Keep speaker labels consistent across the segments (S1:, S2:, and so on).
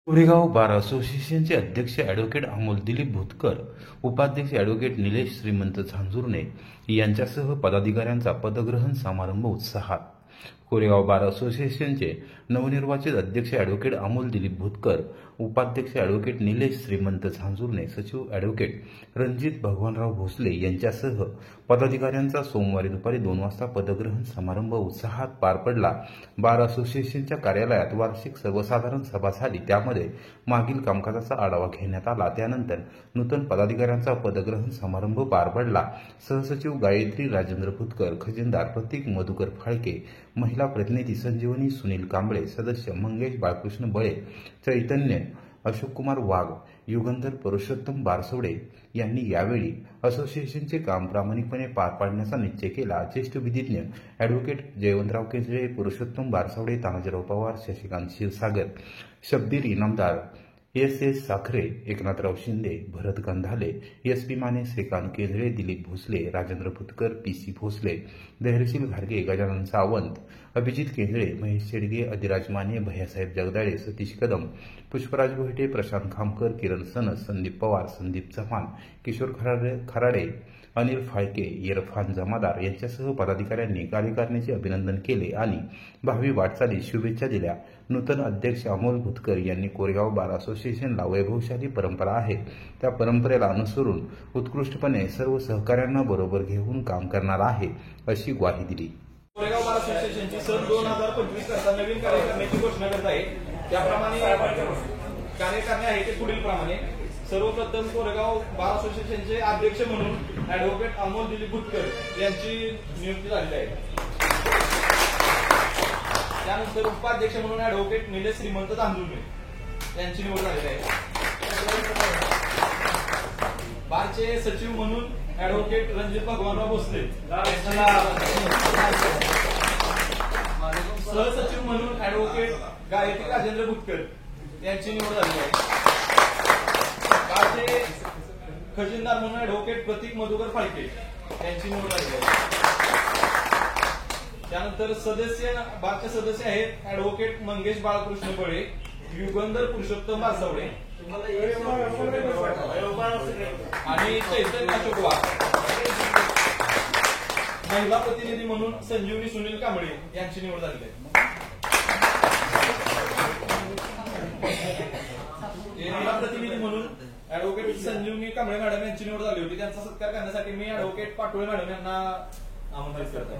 S1: कोरेगाव बार असोसिएशनचे अध्यक्ष ॲडव्होकेट अमोल दिलीप भुतकर, उपाध्यक्ष ॲडव्होकेट निलेश श्रीमंत झांजुर्णे यांच्यासह पदाधिकाऱ्यांचा पदग्रहण समारंभ उत्साहात. कोरेगाव बार असोसिएशनचे नवनिर्वाचित अध्यक्ष ॲडव्होकेट अमोल दिलीप भुतकर, उपाध्यक्ष ॲडव्होकेट निलेश श्रीमंत झांजुर्णे, सचिव ॲडव्होकेट रणजित भगवानराव भोसले यांच्यासह पदाधिकाऱ्यांचा सोमवारी दुपारी 2 वाजता पदग्रहण समारंभ उत्साहात पार पडला. बार असोसिएशनच्या कार्यालयात वार्षिक सर्वसाधारण सभा झाली. त्यामध्ये मागील कामकाजाचा आढावा घेण्यात आला. त्यानंतर नूतन पदाधिकाऱ्यांचा पदग्रहण समारंभ पार पडला. सहसचिव गायत्री राजेंद्र भुतकर, खजिनदार प्रतीक मधुकर फाळके, महिला प्रतिनिधी संजीवनी सुनील कांबळे, सदस्य मंगेश बाळकृष्ण बळे, चैतन्य अशोककुमार वाघ, युगंधर पुरुषोत्तम बारसवडे यांनी यावेळी असोसिएशनचे काम प्रामाणिकपणे पार पाडण्याचा निश्चय केला. ज्येष्ठ विधिज्ञ ॲडव्होकेट जयवंतराव केंजळे, पुरुषोत्तम बारसवडे, तानाजीराव पवार, शशिकांत क्षीरसागर, शब्बीर इनामदार, एस साखरे, एकनाथराव शिंदे, भरत गंधाले, एस माने, श्रीकांत केंजळे, दिलीप भोसले, राजेंद्र भुतकर, PC भोसले, धैर्यशील घारगे, गजानन सावंत, अभिजित केंजळे, महेश शेडगे, अधिराज माने, भैयासाहेब जगदाळे, सतीश कदम, पुष्पराज भोईटे, प्रशांत खामकर, किरण सनस, संदीप पवार, संदीप चव्हाण, किशोर खराडे, अनिल फाळके, इरफान जमादार यांच्यासह पदाधिकाऱ्यांनी कार्यकारिणीचे अभिनंदन केले आणि भावी वाटचालीस शुभेच्छा दिल्या. नूतन अध्यक्ष अमोल भुतकर यांनी कोरेगाव बार असोसिएशनला वैभवशाली परंपरा आहे, त्या परंपरेला अनुसरून उत्कृष्टपणे सर्व सहकाऱ्यांना बरोबर घेऊन काम करणार आहे, अशी ग्वाही दिली.
S2: कोरेगाव बार असोसिएशनची सन 2025 करता नवीन कार्यकारिणीची घोषणा करत आहे. त्याप्रमाणे कार्यकारिणी आहे ते पुढील प्रमाणे. सर्वप्रथम कोरेगाव बार असोसिएशनचे अध्यक्ष म्हणून ॲडव्होकेट अमोल दिलीप भुतकर यांची नियुक्ती झालेली आहे. त्यानंतर उपाध्यक्ष म्हणून ॲडव्होकेट निलेश श्रीमंत झांजुर्णे यांची निवड झालेली आहे. बारचे सचिव म्हणून ॲडव्होकेट रणजित भगवानराव भोसले, सहसचिव म्हणून ॲडव्होकेट गायत्री राजेंद्र भुतकर यांची निवड झाली आहे. बारचे खजिनदार म्हणून ॲडव्होकेट प्रतीक मधुकर फाळके यांची निवड झाली आहे. त्यानंतर बारचे सदस्य आहेत ॲडव्होकेट मंगेश बाळकृष्ण बळे, युगंधर पुरुषोत्तम बारसवडे आणि चैतन्य अशोक वाघ. महिला प्रतिनिधी म्हणून संजीवनी सुनील कांबळे यांची निवड झाली आहे. महिला प्रतिनिधी म्हणून ॲडव्होकेट संजीवनी कांबळे मॅडम यांची निवड झाली होती. त्यांचा सत्कार करण्यासाठी मी ॲडव्होकेट पाटोळे मॅडम यांना आमंत्रित करत आहे.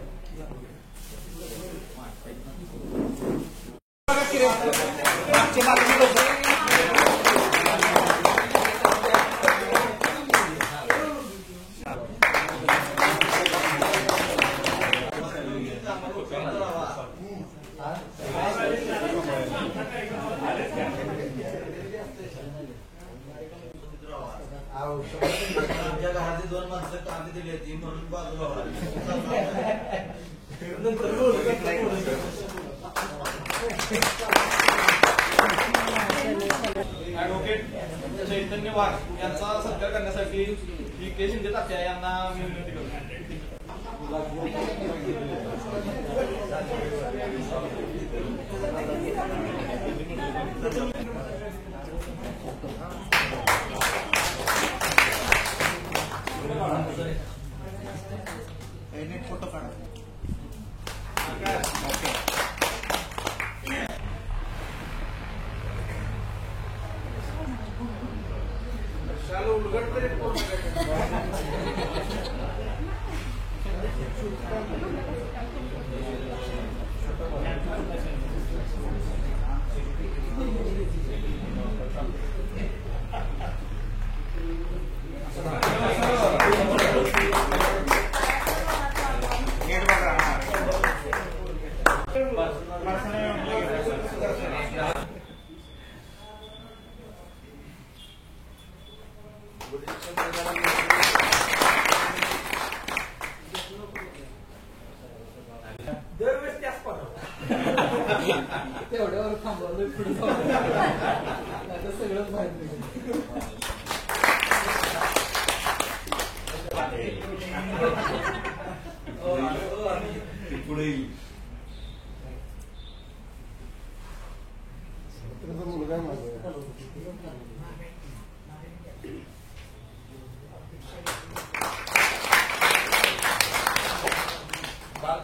S3: आमच्या घरातली 2 माणसं कांदे दिली होती म्हणून बाजूला
S2: ॲडव्होकेट चैतन्य वाघ यांचा सत्कार करण्यासाठी के शिंदे तात्या यांना मी विनंती करतो.
S3: फोटो काढा.
S2: उलगट तरी
S3: दरवेळेस त्याच
S4: तेवढ्यावर थांबवलं पुढे सगळंच माहिती
S3: पुढे
S4: मुलगा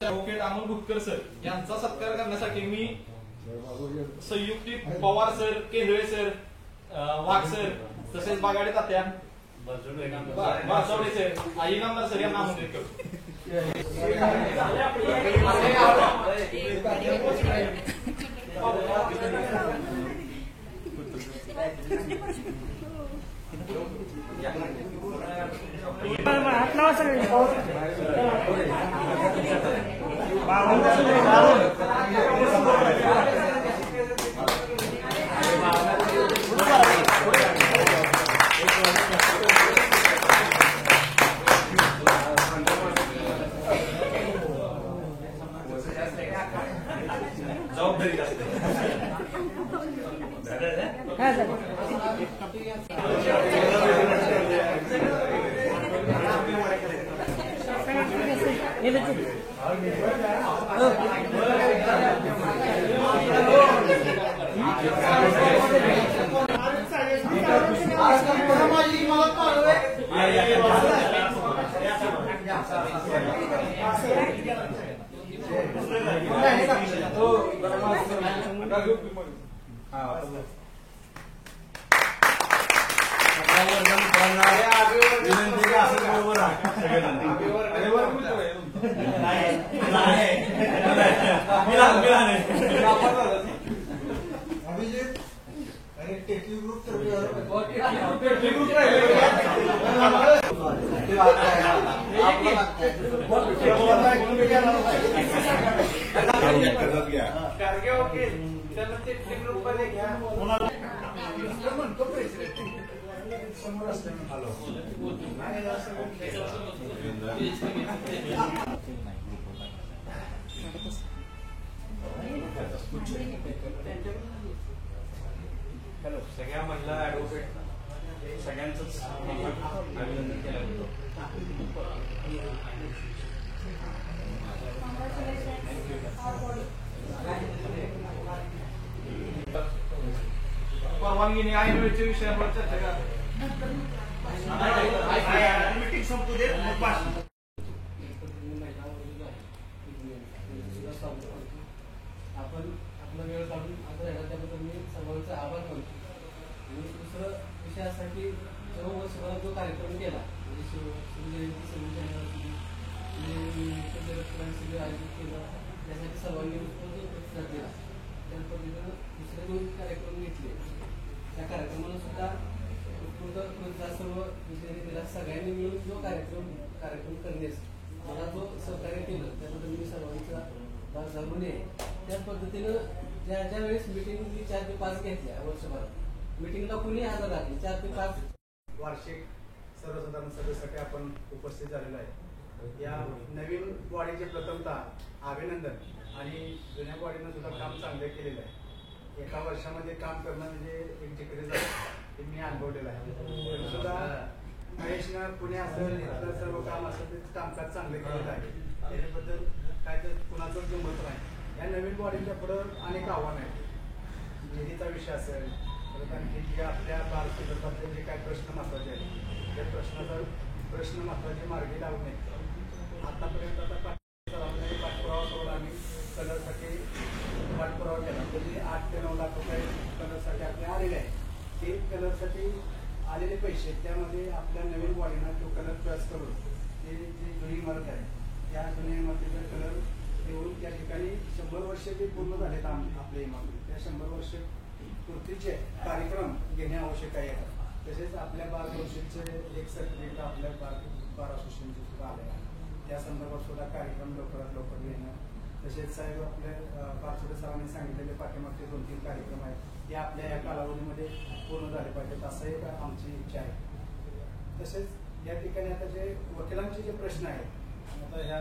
S2: ॲडव्होकेट अमोल भुतकर सर यांचा सत्कार करण्यासाठी मी संयुक्ती पवार सर, केंद्रे सर, वाघ सर, तसेच बागाडे तात्या, वासवडे सर, आई नामदार सर यांना आमंत्रित करतो. जबाबदारी असते. हॅलो, सगळ्या महिला ॲडव्होकेट सगळ्यांचंच अभिनंदन केलं होतं. परवानगीने आयुर्वेदच्या विषयावर चर्चा करा. मीटिंग संपू दे.
S4: आपण आपला वेळ काढून आता त्याबद्दल मी सर्वांचा आभार मानतो. आणि दुसरं विषयासाठी सर्व वर्षभरात जो कार्यक्रम केला म्हणजे शिवजयंती शिबिर आयोजित केलं त्यासाठी सर्वांनी प्रतिसाद दिला. त्या पद्धतीनं दुसरे 2 कार्यक्रम घेतले. त्या कार्यक्रमाला सुद्धा उत्स्फूर्त सर्व विषयाने दिला. सगळ्यांनी मिळून जो कार्यक्रम करण्यास मला जो सहकार्य केलं त्याबद्दल मी सर्वांचा जाणून आहे. त्याच पद्धतीनं ज्या वेळेस मिटिंग मी 4 ते 5 घेतल्या वर्षभरात, मिटिंगला कुणी हजर राहिले 4 ते 5
S5: वार्षिक सर्वसाधारण सभेसाठी आपण उपस्थित झालेलो आहे. या नवीन बॉडीचे प्रथमतः अभिनंदन आणि जुन्या बॉडीनं सुद्धा काम चांगलं केलेलं आहे. एका वर्षामध्ये काम करणं म्हणजे एक जिकडे जातं हे मी अनुभवलेलं आहे. तरी सुद्धा महेशनं पुणे असेल इथलं सर्व काम असेल ते कामकाज चांगलं केलेलं आहे. त्याच्याबद्दल काय तर कुणाचंच जमत नाही. या नवीन बॉडीच्या पुढं अनेक आव्हानं आहेत. निधीचा विषय असेल, परत आणखी जे आपल्या भारतातले जे काही प्रश्न महत्त्वाचे आहेत त्या प्रश्न महत्त्वाचे मार्गी लावणे. आतापर्यंत पाठपुरावा करून आम्ही कलरसाठी पाठपुरावा केला. म्हणजे 8 ते 9 लाख रुपये कलरसाठी आपले आलेले आहेत. ते कलरसाठी आलेले पैसे त्यामध्ये आपल्या नवीन बॉडीनं तो कलर चॉईस करून ते जी जुनी इमारत आहे त्या जुन्या इमारतीचा कलर देऊन त्या ठिकाणी 100 वर्ष जे पूर्ण झालेत आपल्या इमारती त्या 100 वर्ष पूर्तीचे कार्यक्रम घेणे आवश्यक आहे. तसेच आपल्या बार कौशलचे एक सर्टिफिकेट आपल्या बार असोसिएशनचे सुद्धा आले आहे. त्या संदर्भात सुद्धा कार्यक्रम लवकरात लवकर घेणं. तसेच साहेब आपल्या पाचोडे सरांनी सांगितलेले पाठीमागचे 2-3 कार्यक्रम आहेत ते आपल्या या कालावधीमध्ये पूर्ण झाले पाहिजेत असं एक आमची इच्छा आहे. तसेच या ठिकाणी आता जे वकिलांचे जे प्रश्न आहेत आता ह्या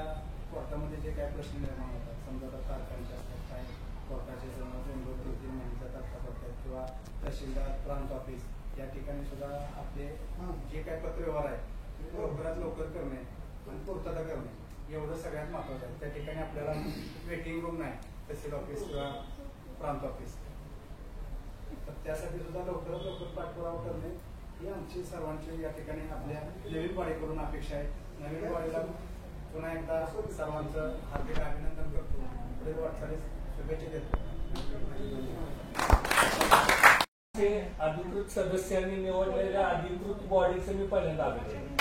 S5: कोर्टामध्ये जे काही प्रश्न निर्माण होतात समजा आता तारखांचे असतात काय कोर्टाचे समजा 2-3 महिन्याच्या तारखा पडतात किंवा तहसीलदार प्रांत ऑफिस या ठिकाणी सुद्धा आपले जे काही पत्रव्यवहार आहे ते लवकरात लवकर करणे आणि पूर्तता करणे एवढं सगळ्यात महत्त्वाचं आहे. त्या ठिकाणी आपल्याला वेटिंग रूम नाही तहसील ऑफिस किंवा प्रांत ऑफिस तर त्यासाठी सुद्धा लवकरात लवकर पाठपुरावा करणे ही आमची सर्वांची या ठिकाणी आपल्या नवीन वाडीकडून अपेक्षा आहे. नवीन वाडीला पुन्हा एकदा सर्वांचं हार्दिक अभिनंदन करतो. पुढील वाटचालीस शुभेच्छा देतो.
S6: अधिकृत सदस्यांनी निवडलेल्या अधिकृत बॉडीचं मी पहिल्यांदा अभिनंदन.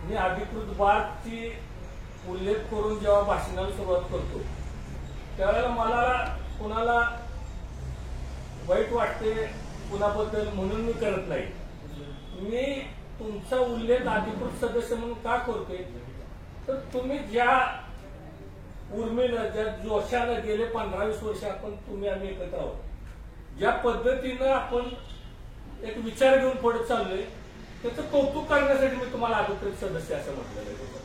S6: मी अधिकृत बारची उल्लेख करून जेव्हा भाषणाला सुरुवात करतो त्यावेळेला मला कुणाला वाईट वाटते कुणाबद्दल म्हणून मी करत नाही. मी तुमचा उल्लेख अधिकृत सदस्य म्हणून का करतोय तर तुम्ही ज्या उर्मिला ज्या जोशानं गेले 15-20 वर्ष आपण तुम्ही आम्ही एकत्र आहोत, ज्या पद्धतीनं आपण एक विचार घेऊन पुढे चाललोय त्याचं कौतुक करण्यासाठी मी तुम्हाला अधिकृत सदस्य असं म्हटलेलं आहे.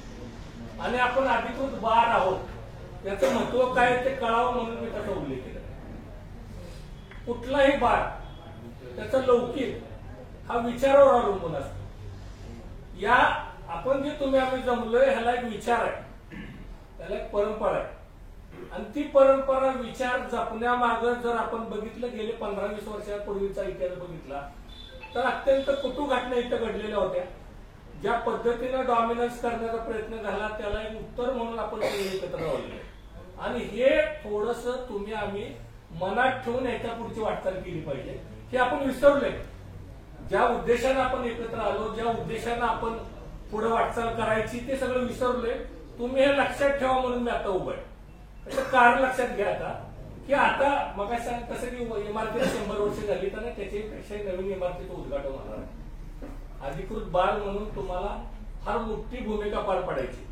S6: आणि आपण अधिकृत बार आहोत याचं महत्व काय ते कळावं म्हणून मी त्याचा उल्लेख केला. कुठलाही बार त्याचा लौकिक हा विचारावर अवलंबून असतो. या आपण जे तुम्ही आम्ही जमलोय ह्याला एक विचार आहे, त्याला एक परंपरा आहे. आणि ती परंपरा विचार जपण्यामागं जर आपण बघितलं गेले 15-20 वर्षापूर्वीचा इतिहास बघितला तर अत्यंत कटू घटना इथं घडलेल्या होत्या. ज्या पद्धतीनं डॉमिनन्स करण्याचा प्रयत्न झाला त्याला एक उत्तर म्हणून आपण एकत्र राहिलो. आणि हे थोडस तुम्ही आम्ही मनात ठेवून याच्या पुढची वाटचाल केली पाहिजे. हे आपण विसरलोय. ज्या उद्देशानं आपण एकत्र आलो, ज्या उद्देशानं आपण पुढे वाटचाल करायची ते सगळं विसरलोय. तुम्ही हे लक्षात ठेवा म्हणून मी आता उभं आहे. त्याचं कारण लक्षात घ्या आता की आता मग कसं की इमारतीला 100 वर्ष झाली तर त्याच्यापेक्षा नवीन इमारतीचं उद्घाटन होणार आहे. अधिकृत बार म्हणून तुम्हाला फार मोठी भूमिका पार पाडायची.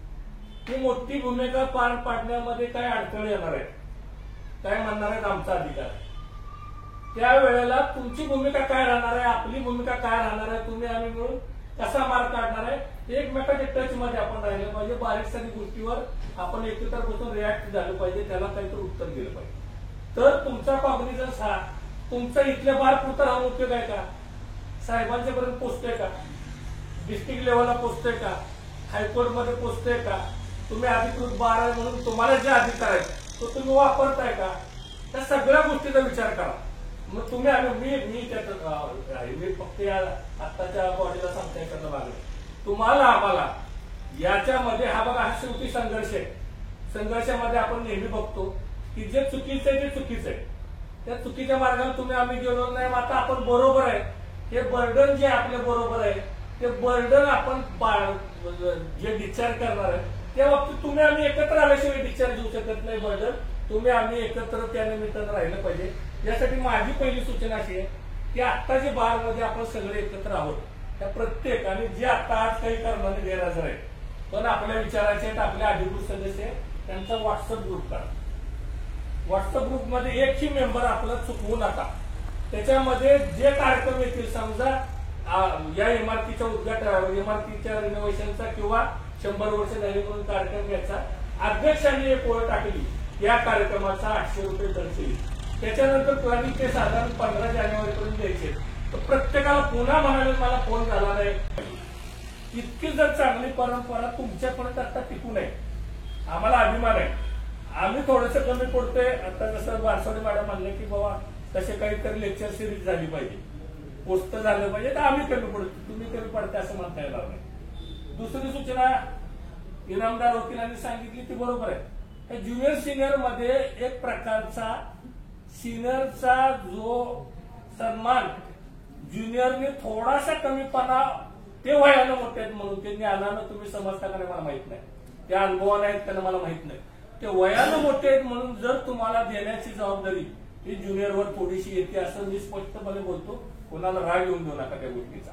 S6: ती मोठी भूमिका पार पाडण्यामध्ये काय अडथळे येणार आहेत, काय म्हणणार आहेत आमचा अधिकार, त्यावेळेला तुमची भूमिका काय राहणार आहे, आपली भूमिका काय राहणार आहे, तुम्ही आम्ही मिळून कसा मार्ग काढणार आहे, एकमेकाच्या टच मध्ये आपण राहिलं पाहिजे. बारीक सारी गोष्टीवर आपण एकत्र बसून रिॲक्ट झालं पाहिजे, त्याला काहीतरी उत्तर दिलं पाहिजे. तर तुमचा कॉग्निझन्स हा तुमचा इथल्या बार पुरता हा उपयोग आहे का, साहेबांच्या पर्यंत पोहोचतोय का, डिस्ट्रिक्ट लेवलला पोहोचतोय का, हायकोर्टमध्ये पोहोचतोय का, तुम्ही अधिकृत बार आहे म्हणून तुम्हाला जे अधिकार आहेत तो तुम्ही वापरताय का, त्या सगळ्या गोष्टीचा विचार करा. मग तुम्ही मी त्याचं मी फक्त या आत्ताच्या बॉडीला सांगता एखादं मागणं तुम्हाला आम्हाला याच्यामध्ये हा बघा हा शेवटी संघर्ष आहे. संघर्षामध्ये आपण नेहमी बघतो की जे चुकीचं आहे ते चुकीचं आहे. त्या चुकीच्या मार्गाने तुम्ही आम्ही गेलो नाही. आता आपण बरोबर आहे हे बर्डन जे आपल्या बरोबर आहे ते बर्डन आपण जे डिस्चार्ज करणार आहे त्या बाबतीत तुम्ही आम्ही एकत्र आल्याशिवाय डिस्चार्ज देऊ शकत नाही. बर्डन तुम्ही आम्ही एकत्र त्या निमित्तानं राहिलं पाहिजे. यासाठी माझी पहिली सूचना अशी आहे की आता जे बारमध्ये आपण सगळे एकत्र आहोत त्या प्रत्येक आणि जे आता आज काही कारणाने गैरहजर आहेत पण आपल्या विचाराचे आहेत, आपले अधिकृत सदस्य आहेत, त्यांचा व्हॉट्सअप ग्रुप करा. व्हॉट्सअप ग्रुपमध्ये एकही मेंबर आपला चुकवू नका. त्याच्यामध्ये जे कार्यक्रम येतील समजा या इमारतीच्या उद्घाटन इमारतीच्या रिनोव्हेशनचा किंवा 100 वर्ष झाली म्हणून कार्यक्रम घ्यायचा, अध्यक्षांनी एक ओळ टाकली या कार्यक्रमाचा 800 रुपये खर्च येईल. त्याच्यानंतर तुम्ही ते साधारण 15 जानेवारीपर्यंत द्यायचे. तर प्रत्येकाला पुन्हा म्हणाले मला फोन झाला नाही. इतकी जर चांगली परंपरा तुमच्यापर्यंत आता टिकू नये. आम्हाला अभिमान आहे. आम्ही थोडंसं कमी पडतोय. आता जसं बारसोडे मॅडम म्हणले की बाबा तसे काहीतरी लेक्चर सिरीज झाली पाहिजे, पोस्ट झालं पाहिजे, तर आम्ही कमी पडतो, तुम्ही कमी पडते असं म्हणता येणार नाही. दुसरी सूचना इनामदार वकिलांनी सांगितली ती बरोबर आहे. ज्युनियर सिनियर मध्ये एक प्रकारचा सिनियरचा जो सन्मान ज्युनियरने थोडासा कमीपणा ते वयानं मोठे आहेत म्हणून ते ज्ञानानं तुम्ही समजता का नाही मला माहित नाही, त्या अनुभवानं आहेत त्यांना मला माहित नाही. ते वयानं मोठे आहेत म्हणून जर तुम्हाला देण्याची जबाबदारी ही ज्युनियरवर थोडीशी येते असं मी स्पष्टपणे बोलतो. कोणाला राग येऊन देऊ नका त्या गोष्टीचा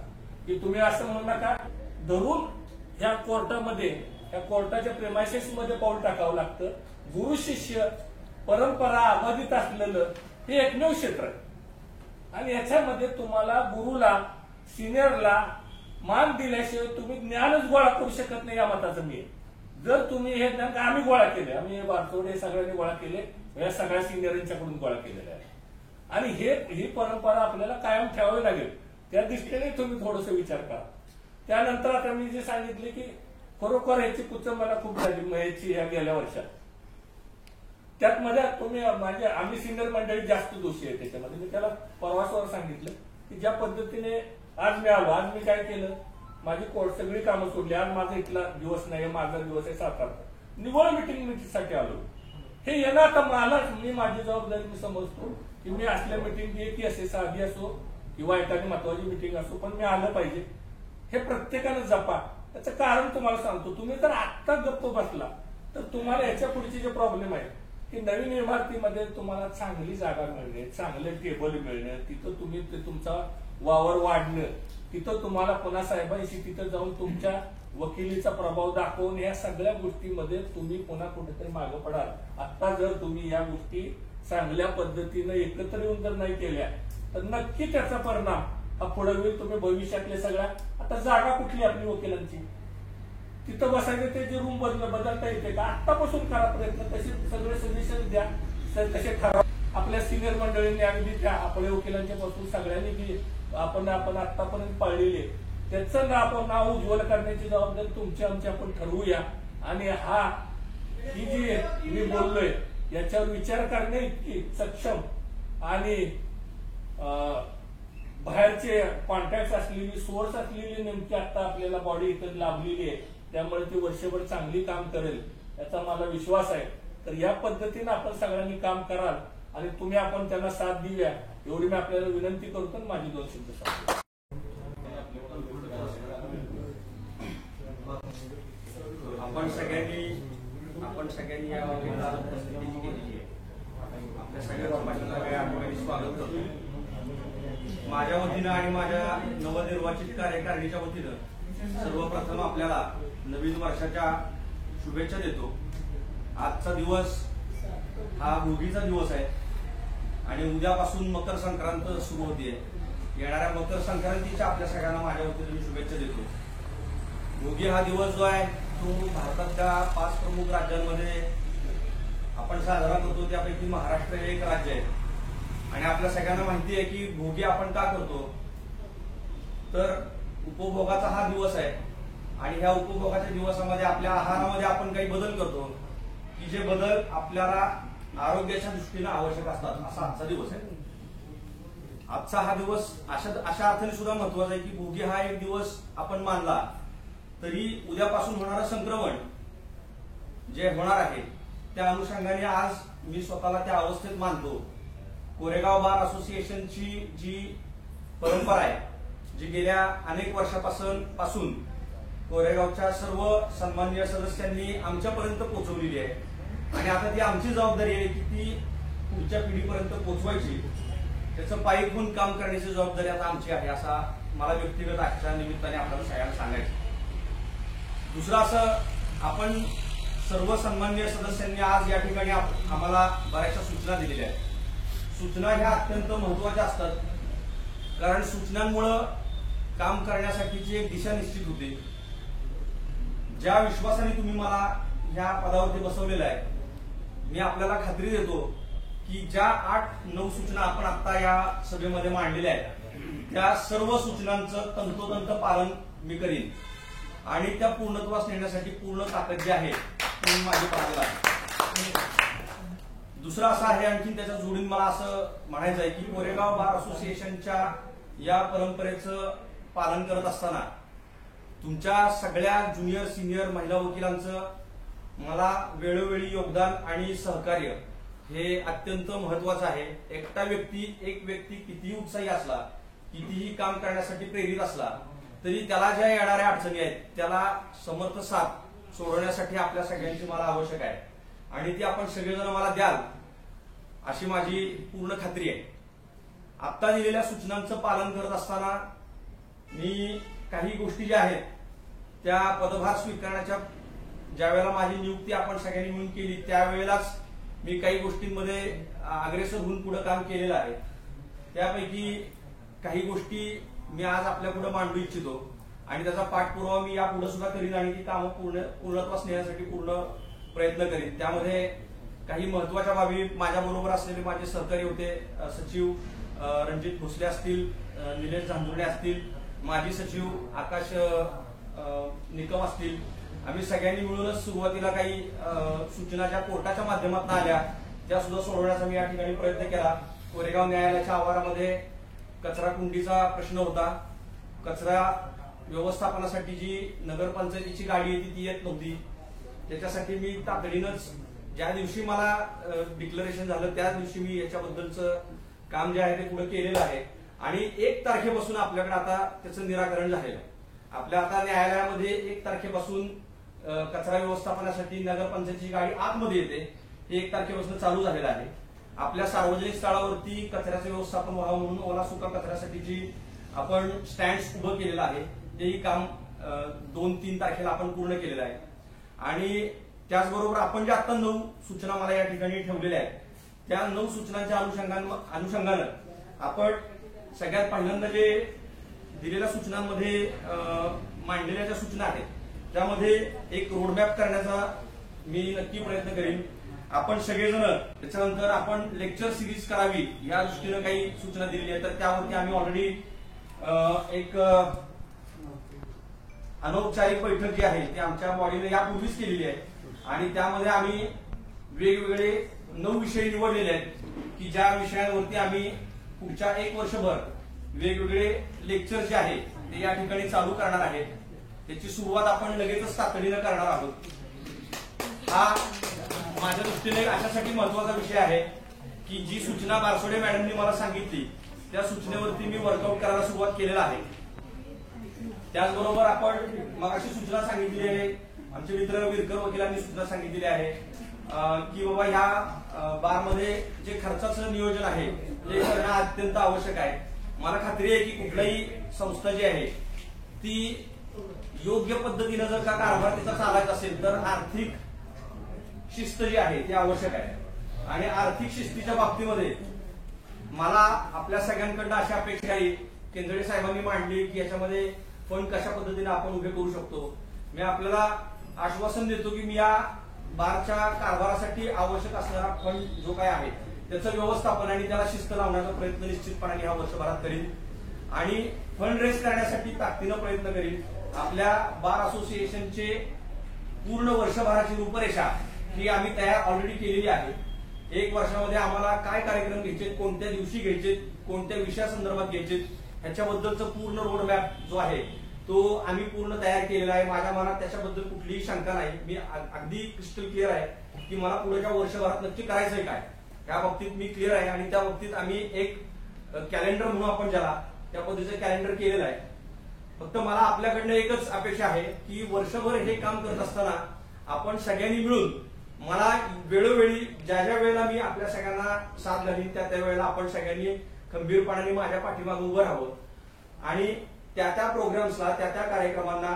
S6: की तुम्ही असं म्हणू नका. धरून या कोर्टामध्ये या कोर्टाच्या प्रेमायसेस मध्ये पाऊल टाकावं लागतं. गुरु शिष्य परंपरा अबाधित असलेलं हे एकमेव क्षेत्र आहे आणि याच्यामध्ये तुम्हाला गुरुला सिनियरला मान दिल्याशिवाय तुम्ही ज्ञानच गोळा करू शकत नाही या मताचं मी. जर तुम्ही हे ज्ञान आम्ही गोळा केले, आम्ही हे बारसोडे सगळ्यांनी गोळा केले, या सगळ्या सिनियरांच्याकडून गोळा केलेले आहे आणि ही परंपरा आपल्याला कायम ठेवावी लागेल. त्या दृष्टीने तुम्ही थोडस विचार करा. त्यानंतर आता मी जे सांगितले की खरोखर ह्याची कुचंब मला खूप झाली याची या गेल्या वर्षात. त्यात मध्ये तुम्ही आम्ही सिनियर मंडळी जास्त दोषी आहे त्याच्यामध्ये. मी त्याला परवासवर सांगितलं की ज्या पद्धतीने आज मी आलो, आज मी काय केलं, माझी सगळी कामं सोडली. आज माझा इथला दिवस नाही, माझा दिवस आहे सातारचा, निवळ मिटिंगसाठी आलो. हे येणं आता मला, मी माझी जबाबदारी मी समजतो की मी असल्या मिटिंग एक असे साधी असो किंवा एखादी महत्वाची मिटिंग असो, पण मी आलं पाहिजे. हे प्रत्येकानं जपा. त्याचं कारण तुम्हाला सांगतो, तुम्ही जर आत्ता गप्प बसला तर तुम्हाला याच्या पुढचे जे प्रॉब्लेम आहे की नवीन इमारतीमध्ये तुम्हाला चांगली जागा मिळणे, चांगले टेबल मिळणे, तिथं तुम्ही तुमचा वावर वाढणं, तिथं तुम्हाला पुन्हा साहेबांशी तिथं जाऊन तुमच्या वकिलीचा प्रभाव दाखवून या सगळ्या गोष्टीमध्ये तुम्ही पुन्हा कुठेतरी मागं पडाल. आता जर तुम्ही या गोष्टी चांगल्या पद्धतीनं एकत्र येऊन जर नाही केल्या तर नक्की त्याचा परिणाम हा पुढे होईल. तुम्ही भविष्यातले सगळ्या, आता जागा कुठली आपली वकिलांची, तिथं बसायचं ते जे रूम बदलता येते का, आत्तापासून करा प्रयत्न. तसे सगळे सजेशन द्या, तसे ठराव आपल्या सिनियर मंडळींनी अगदी त्या आपल्या वकिलांच्या पासून सगळ्यांनी आपण आतापर्यंत पाळलेले त्याचं आपण नाव उज्ज्वल करण्याची जबाबदारी तुमची आमची आपण ठरवूया. आणि ही जी मी बोललोय याच्यावर विचार करणे इतकी सक्षम आणि बाहेरचे कॉन्टॅक्ट असलेली, सोर्स असलेली नेमकी आता आपल्याला बॉडी इथं लाभलेली आहे. त्यामुळे ती वर्षभर चांगली काम करेल याचा मला विश्वास आहे. तर या पद्धतीने आपण सगळ्यांनी काम कराल आणि तुम्ही आपण त्यांना साथ दिल्या एवढी मी आपल्याला विनंती करतो आणि माझी 2 शब्द सांगतो.
S7: आपण सगळ्यांनी या वतीला उपस्थिती केलेली आहे. आपल्या सगळ्यांचं पाठीमागे आम्ही स्वागत करतो. माझ्या वतीनं आणि माझ्या नवनिर्वाचित कार्यकारिणीच्या वतीनं सर्वप्रथम आपल्याला नवीन वर्षाच्या शुभेच्छा देतो. आजचा दिवस हा भोगीचा दिवस आहे आणि उद्यापासून मकर संक्रांत सुरू होते. येणाऱ्या मकर संक्रांतीच्या आपल्या सगळ्यांना माझ्या वतीने मी शुभेच्छा देतो. भोगी हा दिवस जो आहे तो भारतातल्या 5 प्रमुख राज्यांमध्ये आपण साजरा करतो. त्यापैकी महाराष्ट्र हे एक राज्य आहे आणि आपल्या सगळ्यांना माहिती आहे की भोगी आपण का करतो, तर उपभोगाचा हा दिवस आहे आणि ह्या उपभोगाच्या दिवसामध्ये आपल्या आहारामध्ये आपण काही बदल करतो की जे बदल आपल्याला आरोग्याच्या दृष्टीने आवश्यक असतात. असा आजचा दिवस आहे. आजचा हा दिवस अशा अर्थाने सुद्धा महत्वाचा आहे की भोगी हा एक दिवस आपण मानला तरी उद्यापासून होणारं संक्रमण जे होणार आहे त्या अनुषंगाने आज मी स्वतःला त्या अवस्थेत मानतो. कोरेगाव बार असोसिएशनची जी परंपरा आहे, जी गेल्या अनेक वर्षापासून कोरेगावच्या सर्व सन्माननीय सदस्यांनी आमच्यापर्यंत पोहोचवलेली आहे आणि आता ती आमची जबाबदारी आहे की ती पुढच्या पिढीपर्यंत पोहोचवायची. त्याचं पायीभूत काम करण्याची जबाबदारी आता आमची आहे, असा मला व्यक्तिगत आजच्या निमित्ताने आपल्याला सगळ्यांना सांगायचं. दुसरं असं, आपण सर्व सन्माननीय सदस्यांनी आज या ठिकाणी आम्हाला बऱ्याचशा सूचना दिलेल्या आहेत. सूचना ह्या अत्यंत महत्वाच्या असतात कारण सूचनांमुळं काम करण्यासाठीची एक दिशा निश्चित होते. ज्या विश्वासाने तुम्ही मला ह्या पदावरती बसवलेलं आहे, मी आपल्याला खात्री देतो की ज्या 8-9 सूचना आपण आता या सभेमध्ये मांडलेल्या आहेत त्या सर्व सूचनांचं तंतोतंत पालन मी करीन आणि त्या पूर्णत्वास नेण्यासाठी पूर्ण ताकद जी आहे ती माझी बाजूला आहे. दुसरं असं आहे, आणखी त्याच्या जोडीन मला असं म्हणायचं आहे की कोरेगाव बार असोसिएशनच्या या परंपरेचं पालन करत असताना तुमच्या सगळ्या ज्युनियर सिनियर महिला वकिलांचं मला वेळोवेळी योगदान आणि सहकार्य हे अत्यंत महत्वाचं आहे. एक व्यक्ती कितीही उत्साही असला, कितीही काम करण्यासाठी प्रेरित असला तरी त्याला ज्या येणाऱ्या अडचणी आहेत त्याला समर्थ साथ सोडवण्यासाठी आपल्या सगळ्यांची मला आवश्यक आहे आणि ती आपण सगळेजण मला द्याल अशी माझी पूर्ण खात्री आहे. आता दिलेल्या सूचनांचं पालन करत असताना मी काही गोष्टी ज्या आहेत त्या पदभार स्वीकारण्याच्या ज्यावेळेला माझी नियुक्ती आपण सगळ्यांनी मिळून केली त्यावेळेलाच मी काही गोष्टींमध्ये अग्रेसर होऊन पुढे काम केलेलं आहे. त्यापैकी काही गोष्टी मी आज आपल्या पुढे मांडू इच्छितो आणि त्याचा पाठपुरावा मी यापुढे सुद्धा करीन आणि ती कामं पूर्णत्वास नेण्यासाठी पूर्ण प्रयत्न करीन. त्यामध्ये काही महत्वाच्या बाबी माझ्याबरोबर असलेले माझे सहकारी होते, सचिव रणजित भोसले असतील, निलेश झांजुर्णे असतील, माजी सचिव आकाश निकम असतील. आम्ही सगळ्यांनी मिळूनच सुरुवातीला काही सूचना ज्या कोर्टाच्या माध्यमातून आल्या त्या सुद्धा सोडवण्याचा मी या ठिकाणी प्रयत्न केला. कोरेगाव न्यायालयाच्या आवारामध्ये कचरा कुंडीचा प्रश्न होता. कचरा व्यवस्थापनासाठी जी नगरपंचायतीची गाडी येते ती येत नव्हती. त्याच्यासाठी मी तातडीनंच ज्या दिवशी मला डिक्लेरेशन झालं त्या दिवशी मी याच्याबद्दलचं काम जे आहे ते पुढे केलेलं आहे आणि 1 तारखेपासून आपल्याकडे आता त्याचं निराकरण झालेलं आहे. आपल्या आता न्यायालयामध्ये 1 तारखेपासून कचरा व्यवस्थापनासाठी नगरपंचायतीची गाडी आतमध्ये येते. हे 1 तारखेपासून चालू झालेलं आहे. आपल्या सार्वजनिक स्थळावरती कचऱ्याचं व्यवस्थापन व्हावं म्हणून ओला सुका कचऱ्यासाठीची आपण स्टँड उभं केलेलं आहे. तेही काम 2-3 तारखेला आपण पूर्ण केलेलं आहे. आणि त्याचबरोबर आपण ज्या आता 9 सूचना मला या ठिकाणी ठेवलेल्या आहेत त्या 9 सूचनांच्या अनुषंगानं आपण सगळ्यात पहिल्यांदा जे दिलेल्या सूचनांमध्ये मांडलेल्या ज्या सूचना आहेत त्यामध्ये एक रोडमॅप करण्याचा मी नक्की प्रयत्न करीन. आपण सगळेजण त्याच्यानंतर आपण लेक्चर सिरीज करावी या दृष्टीनं काही सूचना दिलेली आहेत. तर त्यावरती आम्ही ऑलरेडी एक अनौपचारिक बैठक जी आहे ती आमच्या बॉडीने यापूर्वीच केलेली आहे आणि त्यामध्ये आम्ही वेगवेगळे 9 विषय निवडलेले आहेत की ज्या विषयांवरती आम्ही पुढच्या 1 वर्षभर वेगवेगळे लेक्चर जे आहे ते या ठिकाणी चालू करणार आहेत. त्याची सुरुवात आपण लगेचच तातडीनं करणार आहोत. हा माझ्या दृष्टीने अशासाठी महत्वाचा विषय आहे की जी सूचना बारसोडे मॅडमनी मला सांगितली त्या सूचनेवरती मी वर्कआउट करायला सुरुवात केलेला आहे. त्याचबरोबर आपण मगाशी सूचना सांगितली आहे, आमचे मित्र विरकर वकिलांनी सूचना सांगितलेली आहे की बाबा ह्या बारमध्ये जे खर्चाचं नियोजन आहे ते करणं अत्यंत आवश्यक आहे. मला खात्री आहे की कुठलीही संस्था जी आहे ती योग्य पद्धतीनं जर का कारभार तिचा चालायचा असेल तर आर्थिक शिस्त जी आहे ती आवश्यक आहे. आणि आर्थिक शिस्तीच्या बाबतीमध्ये मला आपल्या सगळ्यांकडनं अशी अपेक्षा आहे. केंद्रे साहेबांनी मांडली की याच्यामध्ये फंड कशा पद्धतीने आपण उभे करू शकतो. मी आपल्याला आश्वासन देतो की मी या बारच्या कारभारासाठी आवश्यक असणारा फंड जो काय आहे त्याचं व्यवस्थापन आणि त्याला शिस्त लावण्याचा प्रयत्न निश्चितपणे ह्या वर्षभरात करीन आणि फंड रेज करण्यासाठी ताकदीनं प्रयत्न करीन. आपल्या बार असोसिएशनचे पूर्ण वर्षभराची रूपरेषा ही आम्ही तयार ऑलरेडी केलेली आहे. 1 वर्षामध्ये आम्हाला काय कार्यक्रम घ्यायचे, कोणत्या दिवशी घ्यायचे, कोणत्या विषयासंदर्भात घ्यायचे ह्याच्याबद्दलचं पूर्ण रोडमॅप जो आहे तो आम्ही पूर्ण तयार केलेला आहे. माझ्या मनात त्याच्याबद्दल कुठलीही शंका नाही. मी अगदी क्रिस्टल क्लिअर आहे की मला पुढच्या वर्षभरात नक्की करायचंय काय या बाबतीत मी क्लिअर आहे आणि त्या बाबतीत आम्ही एक कॅलेंडर म्हणून आपण ज्याला त्या पद्धतीचं कॅलेंडर केलेलं आहे. फक्त मला आपल्याकडनं एकच अपेक्षा आहे की वर्षभर हे काम करत असताना आपण सगळ्यांनी मिळून मला वेळोवेळी ज्या ज्या वेळेला मी आपल्या सगळ्यांना साथ घालीन त्या वेळेला आपण सगळ्यांनी खंबीरपणाने माझ्या पाठीमागे उभं राहावं आणि त्या प्रोग्राम्सला त्या कार्यक्रमांना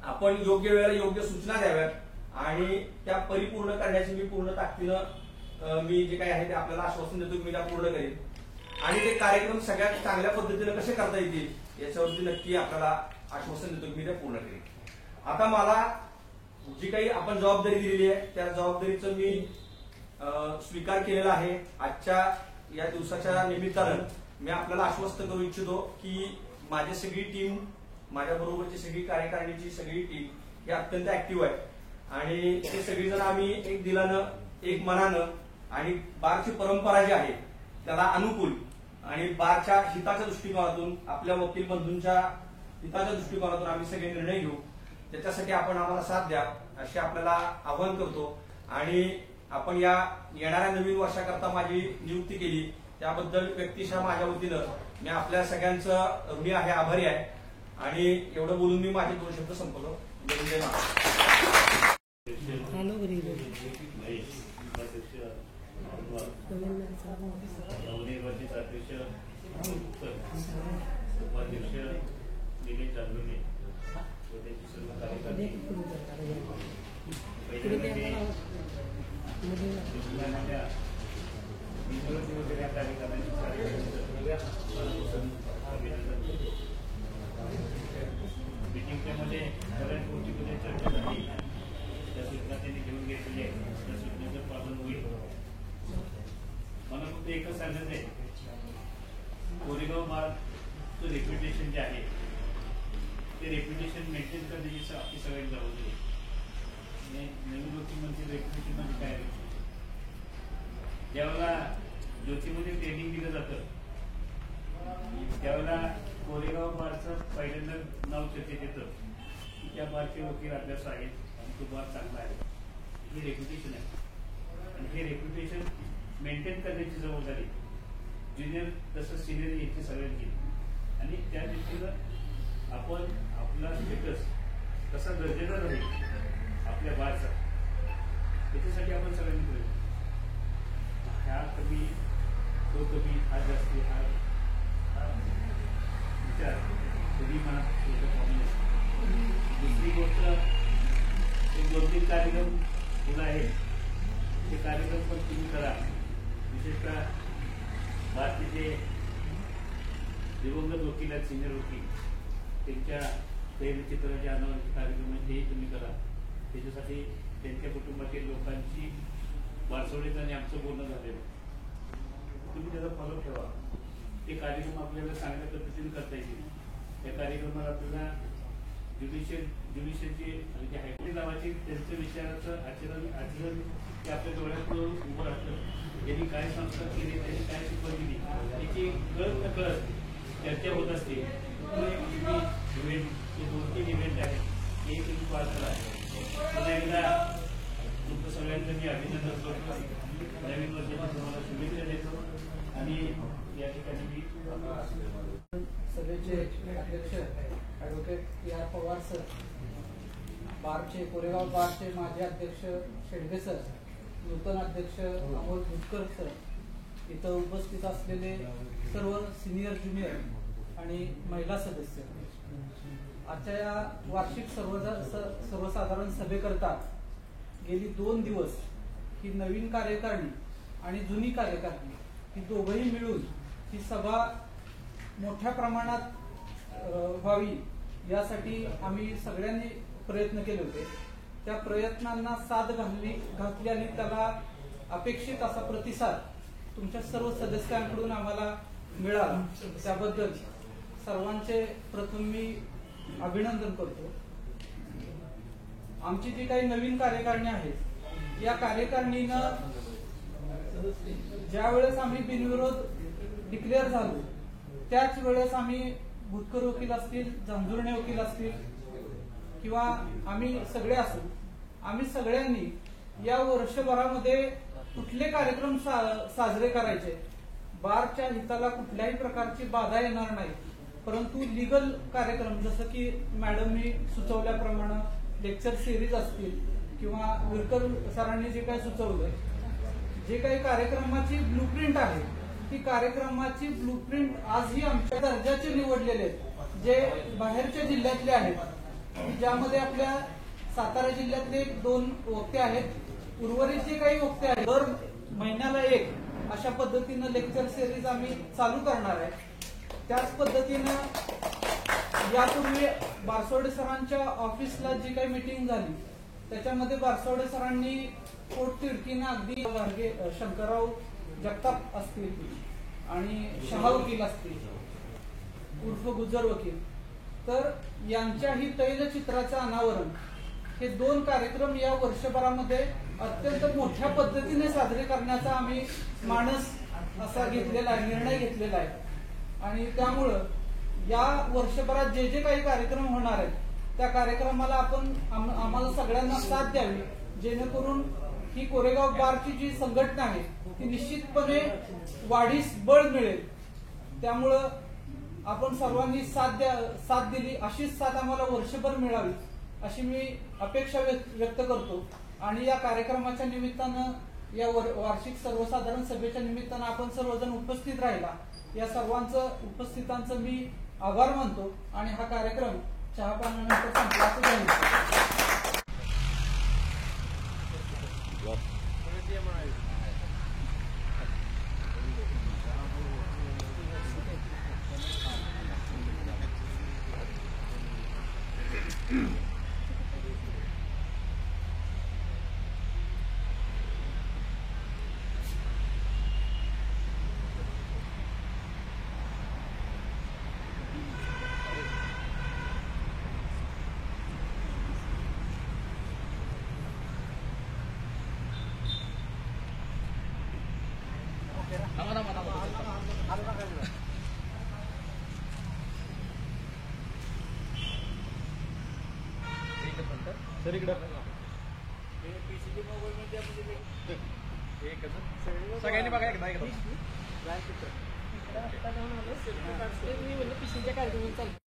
S7: आपण योग्य वेळेला योग्य सूचना द्याव्यात आणि त्या परिपूर्ण करण्याची मी पूर्ण ताकदीनं मी जे काही आहे ते आपल्याला आश्वासन देतो की मी त्या पूर्ण करेन आणि ते कार्यक्रम सगळ्यात चांगल्या पद्धतीने कसे करता येतील याच्यावरती नक्की आपल्याला आश्वासन देतो की मी त्या पूर्ण करेन. आता मला जी काही आपण जबाबदारी दिलेली आहे त्या जबाबदारीचं मी स्वीकार केलेला आहे. आजच्या या दिवसाच्या निमित्तानं मी आपल्याला आश्वस्त करू इच्छितो की माझी सगळी टीम, माझ्या बरोबरची सगळी कार्यकारिणीची सगळी टीम ही अत्यंत ऍक्टिव्ह आहे आणि ते सगळीजण आम्ही एक दिलानं एक मनानं आणि बारची परंपरा जी आहे त्याला अनुकूल आणि बारच्या हिताच्या दृष्टिकोनातून आपल्या वकील बंधूंच्या हिताच्या दृष्टिकोनातून आम्ही सगळे निर्णय घेऊ. त्याच्यासाठी आपण आम्हाला साथ द्या असे आपल्याला आवाहन करतो आणि आपण या येणाऱ्या नवीन वर्षाकरता माझी नियुक्ती केली त्याबद्दल व्यक्तिशः माझ्या वतीनं मी आपल्या सगळ्यांचं ऋणी आहे, आभारी आहे आणि एवढं बोलून मी माझे 2 शब्द संपवतो. जय महाराज.
S8: उपाध्यक्ष निलेश जांभुळे व त्यांची सर्व कार्यकर्ते वेगवेगळ्या कार्यक्रमांची मीटिंगमध्ये बऱ्याच गोष्टीमध्ये चर्चा झाली. त्या सूचना त्यांनी घेऊन घेतलेल्या आहेत. त्या सूचनेचं पालन होईल. मला फक्त एकच सांगायचं आहे कोरेगाव बारचं रेप्युटेशन जे आहे ते रेप्युटेशन मेंटेन करण्याची आपली सगळ्यांनी जबाबदारी आहे. नवीन वकील म्हणजे रेप्युटेशन म्हणजे काय ज्यावेळेला ज्योतीमध्ये ट्रेनिंग दिलं जातं त्यावेळेला कोरेगाव बारचं पहिल्यांदा नाव चर्चेत येतं की त्या बारचे वकील अभ्यास आहेत आणि तो बार चांगला आहे. हे रेप्युटेशन आहे आणि हे रेप्युटेशन मेंटेन करण्याची जबाबदारी ज्युनियर तसंच सिनियर याची सगळ्यांची. आणि त्या दृष्टीनं आपण आपला स्टेटस कसा गरजेचा राहील आपल्या बारचा त्याच्यासाठी आपण सगळ्यांनी प्रयत्न ह्या कमी तो कमी हा जास्ती हा विचार कधी मनात पाहून दुसरी गोष्ट एक 2-3 कार्यक्रम तुला आहे ते कार्यक्रम पण तुम्ही करा. विशेषतः भारतीय दिवंगत वकील आहेत सिनियर वकील त्यांच्या तैलचित्राचे अनावरणाचे कार्यक्रम आहेत तेही तुम्ही करा. त्याच्यासाठी त्यांच्या कुटुंबातील लोकांची वारसवडीचं आणि आमचं बोलणं झालेलं तुम्ही त्याचा फॉलो ठेवा. ते कार्यक्रम आपल्याला चांगल्या पद्धतीने करता येतील. त्या कार्यक्रमाला आपल्याला ज्युडिशियलची आणि जे हायकोर्ट नावाची त्यांच्या विचाराचं आचरण ते आपल्या डोळ्यात उभं राहतं. त्यांनी काय संस्कार केले त्यांनी काय शिकवण दिली याची कळत न कळत चर्चा होत असते. इव्हेंट हे 2-3 इव्हेंट आहेत हे तुम्ही पार करा. पुन्हा एकदा तुमचं सगळ्यांचं मी अभिनंदन करतो. नवीन वर्षाची तुम्हाला शुभेच्छा देतो आणि या ठिकाणी मी
S4: सभेचे अध्यक्ष ॲडव्होकेट PR पवार सर, बारचे कोरेगाव बारचे माजी अध्यक्ष शेडगे सर, नूतन अध्यक्ष अमोल भुतकर सर, इथं उपस्थित असलेले सर्व सिनियर ज्युनियर आणि महिला सदस्य, आजच्या या वार्षिक सर्वसाधारण सभेकरता गेली 2 दिवस ही नवीन कार्यकारिणी आणि जुनी कार्यकारिणी ही दोघंही मिळून ही सभा मोठ्या प्रमाणात व्हावी यासाठी आम्ही सगळ्यांनी प्रयत्न केले होते. त्या प्रयत्नांना साथ घातली आणि त्याला अपेक्षित असा प्रतिसाद तुमच्या सर्व सदस्यांकडून आम्हाला मिळाला. त्याबद्दल सर्वांचे प्रथम मी अभिनंदन करतो. आमची जी काही नवीन कार्यकारिणी आहे या कार्यकारिणीनं ज्या वेळेस आम्ही बिनविरोध डिक्लेअर झालो त्याच वेळेस आम्ही भुतकर वकील असतील, जांजुर्णे वकील असतील किंवा आम्ही सगळे असू, आम्ही सगळ्यांनी या वर्षभरामध्ये कुठले कार्यक्रम साजरे करायचे, बारच्या हिताला कुठल्याही प्रकारची बाधा येणार नाही, परंतु लिगल कार्यक्रम जसं की मॅडमनी सुचवल्याप्रमाणे लेक्चर सिरीज असतील किंवा विरकर सरांनी जे काही सुचवलंय, जे काही कार्यक्रमाची ब्लूप्रिंट आहे ती कार्यक्रमाची ब्लूप्रिंट आजही आमच्या दर्जाचे निवडलेले आहेत, जे बाहेरच्या जिल्ह्यातले आहेत, ज्यामध्ये आपल्या सातारा जिल्ह्यातले 2 वक्ते आहेत. उर्वरित जे काही वक्ते आहेत दर महिन्याला 1 अशा पद्धतीनं लेक्चर सिरीज आम्ही चालू करणार आहे. त्याच पद्धतीनं यापूर्वी बारसवडे सरांच्या ऑफिसला जी काही मीटिंग झाली त्याच्यामध्ये बारसवडे सरांनी पोटतिडकीनं अगदी शंकरराव जगताप असतील आणि शहा वकील असतील उर्फ गुजर वकील, तर यांच्याही तैलचित्राचं अनावरण हे 2 कार्यक्रम या वर्षभरामध्ये अत्यंत मोठ्या पद्धतीने साजरे करण्याचा आम्ही मानस असा घेतलेला आहे, निर्णय घेतलेला आहे. आणि त्यामुळं या वर्षभरात जे जे काही कार्यक्रम होणार आहेत त्या कार्यक्रमाला आम्हाला सगळ्यांना साथ द्यावी, जेणेकरून ही कोरेगाव बारची जी संघटना आहे ती निश्चितपणे वाढीस बळ मिळेल. त्यामुळं आपण सर्वांनी साथ दिली, अशीच साथ आम्हाला वर्षभर मिळावी अशी मी अपेक्षा व्यक्त करतो. आणि या कार्यक्रमाच्या निमित्तानं या वार्षिक सर्वसाधारण सभेच्या निमित्तानं आपण सर्वजण उपस्थित राहिला या सर्वांचं उपस्थितांचं मी आभार मानतो आणि हा कार्यक्रम चहापानानंतर संपला असं जाहीर.
S2: सर इकडं
S8: पीसीबी मोबाईल मध्ये
S2: सगळ्यांनी बघा एकदा
S4: आता जाऊन आलो. मी म्हणलं पिशवीच्या कार्यक्रमात चालू